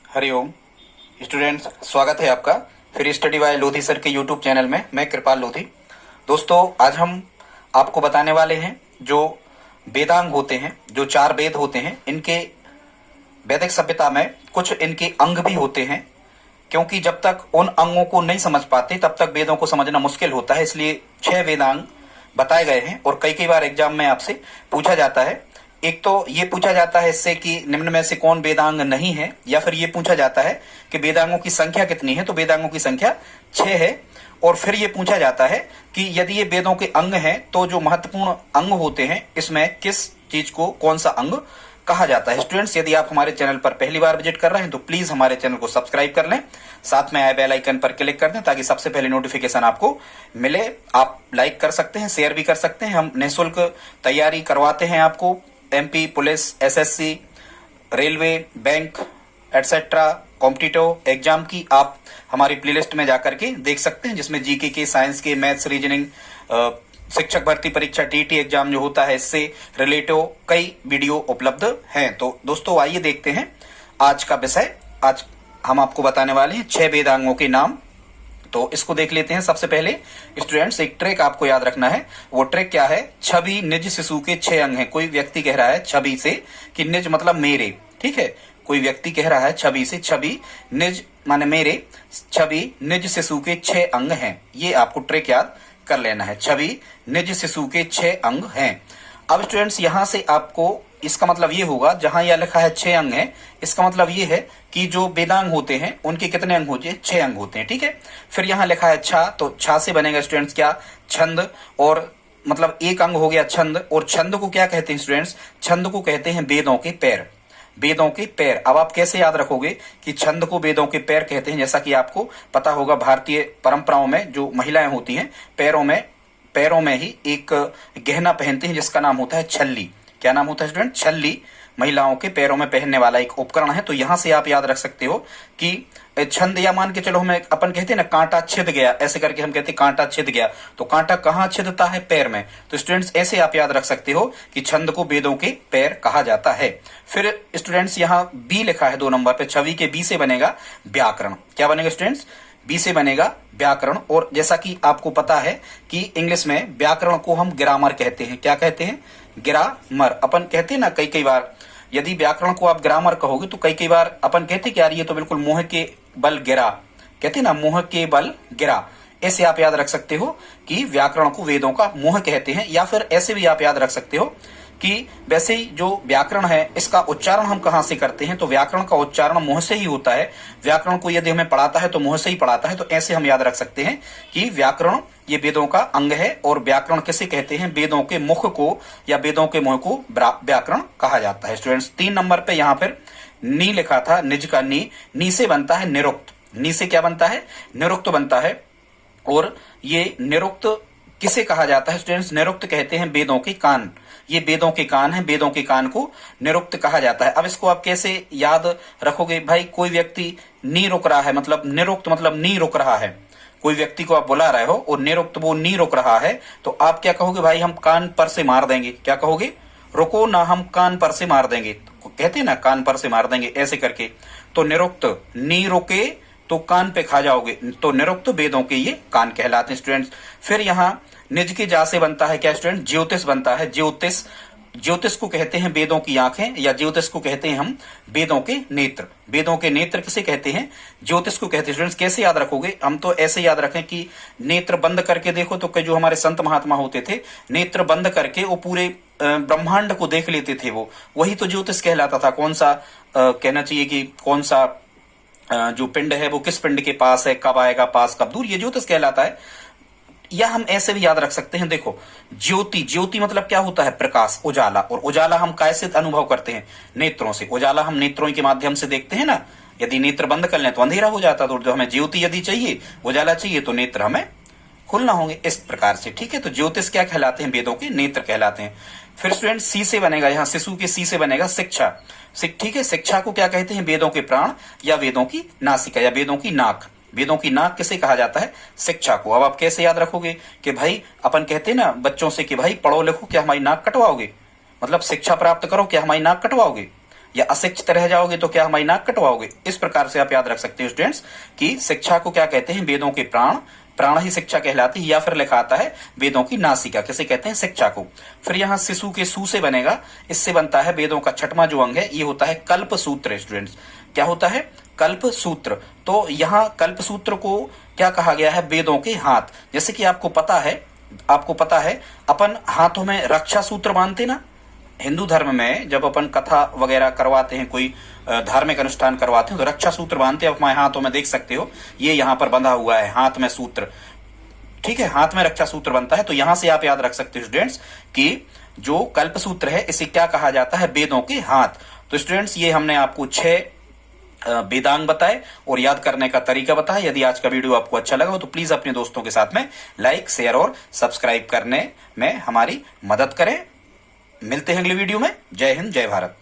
Hariom students, स्वागत है आपका फिर स्टडी बाय लोधी सर के यूट्यूब चैनल में। मैं कृपाल लोधी। दोस्तों, आज हम आपको बताने वाले हैं जो वेदांग होते हैं, जो 4 वेद होते हैं, इनके वैदिक सभ्यता में कुछ इनके अंग भी होते हैं, क्योंकि जब तक उन अंगों को नहीं समझ पाते तब तक वेदों को समझना मुश्किल होता है। इसलिए 6 वेदांग बताए गए हैं और कई बार एग्जाम में आपसे पूछा जाता है। एक तो ये पूछा जाता है इससे कि निम्न में से कौन वेदांग नहीं है, या फिर ये पूछा जाता है कि वेदांगों की संख्या कितनी है। तो वेदांगों की संख्या 6 है। और फिर ये पूछा जाता है कि यदि ये वेदों के अंग हैं तो जो महत्वपूर्ण अंग होते हैं इसमें किस चीज को कौन सा अंग कहा जाता है। स्टूडेंट्स, यदि आप हमारे चैनल पर पहली बार विजिट कर रहे हैं तो प्लीज हमारे चैनल को सब्सक्राइब कर लें, साथ में आए बेल आइकन पर क्लिक कर दें ताकि सबसे पहले नोटिफिकेशन आपको मिले। आप लाइक कर सकते हैं, शेयर भी कर सकते हैं। हम निःशुल्क तैयारी करवाते हैं आपको MP police, SSC, railway, bank etcetera competitive exam की। आप हमारी प्लेलिस्ट में जाकर के देख सकते हैं, जिसमें जीके के, साइंस के, मैथ्स, रीजनिंग, शिक्षक भर्ती परीक्षा, टीटी एग्जाम जो होता है इससे रिलेटिव कई वीडियो उपलब्ध हैं। तो दोस्तों, आइए देखते हैं आज का विषय। आज हम आपको बताने वाले हैं 6 वेदांगों के नाम। तो इसको देख लेते हैं। सबसे पहले स्टूडेंट्स, एक ट्रिक आपको याद रखना है। वो ट्रिक क्या है? छवि निज शिशु के 6 अंग हैं। कोई व्यक्ति कह रहा है छवि से कि निज मतलब मेरे, ठीक है। कोई व्यक्ति कह रहा है छवि से, छवि निज माने मेरे, छवि निज शिशु के 6 अंग हैं। ये आपको ट्रिक याद कर लेना है। छवि निज शिशु के 6 अंग हैं। अब स्टूडेंट्स, यहां से आपको इसका मतलब ये होगा, जहां यह लिखा है 6 अंग है, इसका मतलब ये है कि जो वेदांग होते हैं उनके कितने अंग होते हैं? 6 अंग होते हैं, ठीक है। फिर यहां लिखा है छा, तो छा से बनेगा स्टूडेंट्स क्या? छंद। और मतलब एक अंग हो गया छंद। और छंद को क्या कहते हैं स्टूडेंट्स? छंद को कहते हैं वेदों के पैर। वेदों के पैर। अब आप कैसे याद रखोगे कि छंद को वेदों के पैर कहते हैं? जैसा कि आपको पता होगा, भारतीय परंपराओं में जो महिलाएं होती हैं पैरों में ही एक गहना पहनती हैं जिसका नाम होता है छल्ली। क्या नाम होता है स्टूडेंट? छल्ली। महिलाओं के पैरों में पहनने वाला एक उपकरण है। तो यहां से आप याद रख सकते हो कि छंद, या मान के चलो हमें अपन कहते हैं ना कांटा छिद गया, ऐसे करके हम कहते हैं कांटा छिद गया। तो कांटा कहाँ छिदता है? पैर में। तो स्टूडेंट्स, ऐसे आप याद रख सकते हो कि छंद को वेदों के पैर कहा जाता है। फिर स्टूडेंट्स, यहाँ बी लिखा है 2 नंबर पे। छवि के बी से बनेगा व्याकरण। क्या बनेगा स्टूडेंट्स? बी से बनेगा व्याकरण। और जैसा कि आपको पता है कि इंग्लिश में व्याकरण को हम ग्रामर कहते हैं। क्या कहते हैं? ग्रामर। अपन कहते हैं ना कई बार, यदि व्याकरण को आप ग्रामर कहोगे तो कई बार अपन कहते कि यार ये तो बिल्कुल मुंह के बल गिरा, कहते ना मुंह के बल गिरा। ऐसे आप याद रख सकते हो कि व्याकरण को वेदों का मुंह कहते हैं। या फिर ऐसे भी आप याद रख सकते हो कि वैसे ही जो व्याकरण है इसका उच्चारण हम कहां से करते हैं? तो व्याकरण का उच्चारण मुंह से ही होता है। व्याकरण को यदि हमें पढ़ाता है तो मुंह से ही पढ़ाता है। तो ऐसे हम याद रख सकते हैं कि व्याकरण ये वेदों का अंग है। और व्याकरण किसे कहते हैं? वेदों के मुख को या वेदों के मुंह को व्याकरण कहा जाता है। स्टूडेंट्स, 3 नंबर पे यहां पर नी लिखा था, निज का नी से बनता है निरुक्त। नी से क्या बनता है? निरुक्त बनता है। और ये निरुक्त किसे कहा जाता है स्टूडेंट्स? निरुक्त कहते हैं वेदों के कान। ये वेदों के कान है, वेदों के कान को निरुक्त कहा जाता है। अब इसको आप कैसे याद रखोगे? भाई, कोई व्यक्ति नी रुक रहा है, मतलब निरुक्त मतलब नी रुक रहा है। कोई व्यक्ति को आप बुला रहे हो और निरुक्त वो नी रुक रहा है, तो आप क्या कहोगे? भाई, हम कान पर से मार देंगे। क्या कहोगे? रुको ना, हम कान पर से मार देंगे। तो कहते हैं ना कान पर से मार देंगे, ऐसे करके। तो निरुक्त, नी रुके तो कान पे खा जाओगे। तो निरुक्त वेदों के ये कान कहलाते हैं स्टूडेंट्स। फिर यहाँ निज के जा से बनता है क्या स्टूडेंट? ज्योतिष बनता है। ज्योतिष, ज्योतिष को कहते हैं वेदों की आंखें, या ज्योतिष को कहते हैं हम वेदों के नेत्र। वेदों के नेत्र किसे कहते हैं? ज्योतिष को कहते हैं। स्टूडेंट्स, कैसे याद रखोगे? हम तो ऐसे याद रखें कि नेत्र बंद करके देखो। तो जो हमारे संत महात्मा होते थे, नेत्र बंद करके वो पूरे ब्रह्मांड को देख लेते थे। वो वही तो ज्योतिष कहलाता था। कौन सा कहना चाहिए कि कौन सा जो पिंड है वो किस पिंड के पास है, कब आएगा पास, कब दूर, ये ज्योतिष कहलाता है। या हम ऐसे भी याद रख सकते हैं, देखो ज्योति, ज्योति मतलब क्या होता है? प्रकाश, उजाला। और उजाला हम कैसे अनुभव करते हैं? नेत्रों से। उजाला हम नेत्रों के माध्यम से देखते हैं ना। यदि नेत्र बंद कर लें तो अंधेरा हो जाता। तो जो हमें ज्योति यदि चाहिए, उजाला चाहिए, तो नेत्र हमें खुलना होंगे, इस प्रकार से, ठीक है। तो ज्योतिष क्या कहलाते हैं? वेदों के नेत्र कहलाते हैं। फिर स्टूडेंट, सी से बनेगा, यहाँ शिशु के सी से बनेगा शिक्षा। ठीक है। शिक्षा को क्या कहते हैं? वेदों के प्राण या वेदों की नासिका या वेदों की नाक। वेदों की नाक किसे कहा जाता है? शिक्षा को। अब आप कैसे याद रखोगे कि भाई, अपन कहते हैं ना बच्चों से कि भाई पढ़ो लिखो, क्या हमारी नाक कटवाओगे? मतलब शिक्षा प्राप्त करो, क्या हमारी नाक कटवाओगे? या अशिक्षित रह जाओगे तो क्या हमारी नाक कटवाओगे। इस प्रकार से आप याद रख सकते हो स्टूडेंट्स कि शिक्षा को क्या कहते हैं, वेदों के प्राण, प्राण ही शिक्षा कहलाती है, या फिर लिखा आता है वेदों की नासिका, किसे कहते हैं, शिक्षा को। फिर यहाँ शिशु के सु से बनेगा, इससे बनता है वेदों का छठवां जो अंग है, ये होता है कल्प सूत्र। स्टूडेंट्स क्या होता है, कल्प सूत्र। तो यहाँ कल्प सूत्र को क्या कहा गया है, वेदों के हाथ। जैसे कि आपको पता है अपन हाथों में रक्षा सूत्र बांधते ना, हिंदू धर्म में जब अपन कथा वगैरह करवाते हैं, कोई धार्मिक अनुष्ठान करवाते हैं तो रक्षा सूत्र बांधते हैं। आप हमारे हाथों में देख सकते हो, ये यहाँ पर बंधा हुआ है, हाथ में सूत्र, ठीक है, हाथ में रक्षा सूत्र बनता है। तो यहां से आप याद रख सकते हो स्टूडेंट्स कि जो कल्प सूत्र है इसे क्या कहा जाता है, वेदों के हाथ। तो स्टूडेंट्स ये हमने आपको 6 वेदांग बताए और याद करने का तरीका बताया। यदि आज का वीडियो आपको अच्छा लगा हो तो प्लीज अपने दोस्तों के साथ में लाइक, शेयर और सब्सक्राइब करने में हमारी मदद करें। मिलते हैं अगले वीडियो में। जय हिंद, जय भारत।